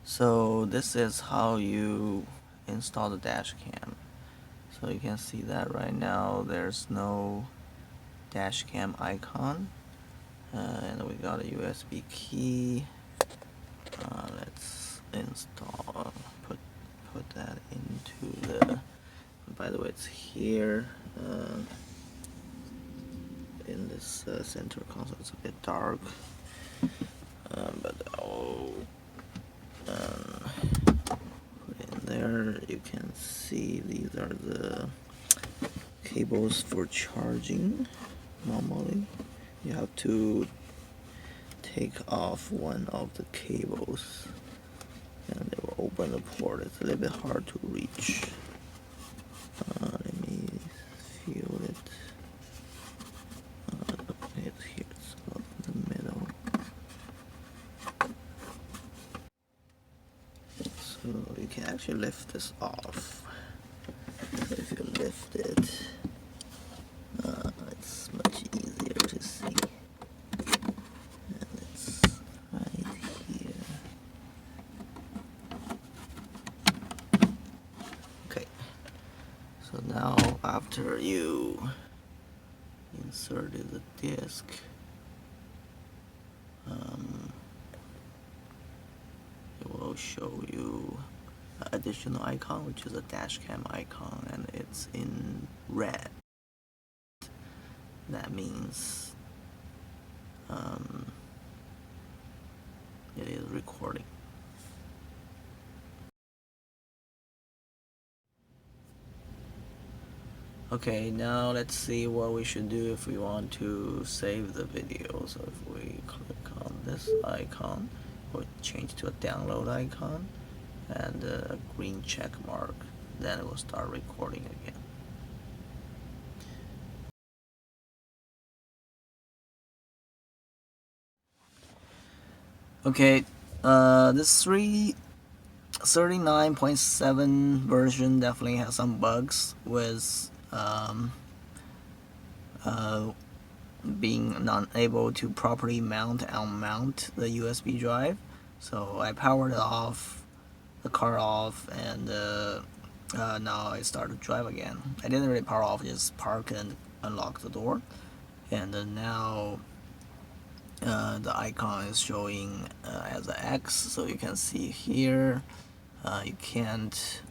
So this is how you install the dash cam. So you can see that right now there's no dash cam icon, and we got a USB key. Let's install, put that into the, by the way, it's here in this center console. It's a bit dark, but I'll put it in there. You can see these are the cables for charging. Normally you have to take off one of the cables and it will open the port. It's a little bit hard to reach. Let me feel it. It's here, it's up in the middle. So you can actually lift this off. So if you lift it, it's much easier to see. And it's right here. Okay. So now after you inserted the disc, it will show you an additional icon, which is a dash cam icon, and it's in red. That means it is recording. Okay, now let's see what we should do if we want to save the video. So if we click on this icon, we'll change to a download icon and a green check mark, then it will start recording again. Okay, this 39.7 version definitely has some bugs with being not able to properly mount and unmount the USB drive. So I powered it off, the car off, and now I start to drive again. I didn't really power off, just park and unlock the door, and now the icon is showing as an X. So you can see here you can't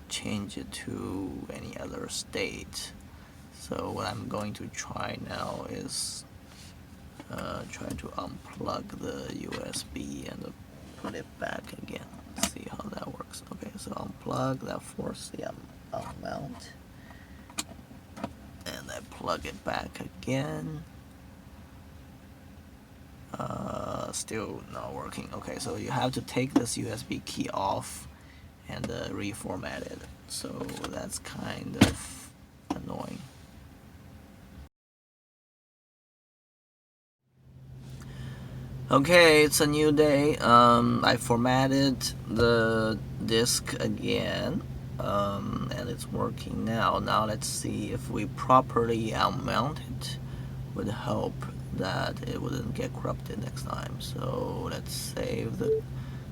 change it to any other state. So what I'm going to try now is try to unplug the USB and put it back again. Let's see how that works. Okay, so unplug, that forces the unmount, and I plug it back again. Still not working. Okay, so you have to take this USB key off and reformat it. So that's kind of annoying. Okay, it's a new day. I formatted the disk again, and it's working now. Now let's see if we properly unmount it. Would help that it wouldn't get corrupted next time. So let's save the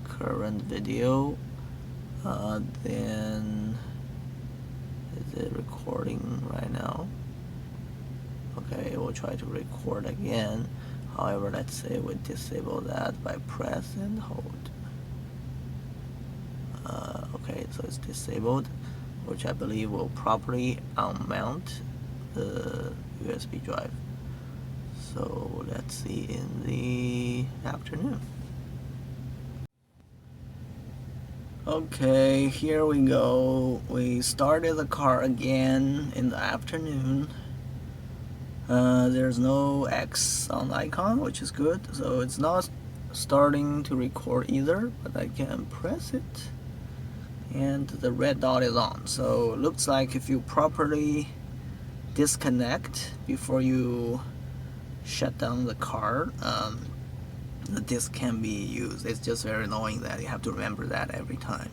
current video. Then is it recording right now? Okay, we'll try to record again. However, let's say we disable that by press and hold. Okay, so it's disabled, which I believe will properly unmount the USB drive. So let's see in the afternoon. Okay, here we go. We started the car again in the afternoon. There's no X on the icon, which is good. So it's not starting to record either, but I can press it and the red dot is on. So it looks like if you properly disconnect before you shut down the car, the disk can be used. It's just very annoying that you have to remember that every time.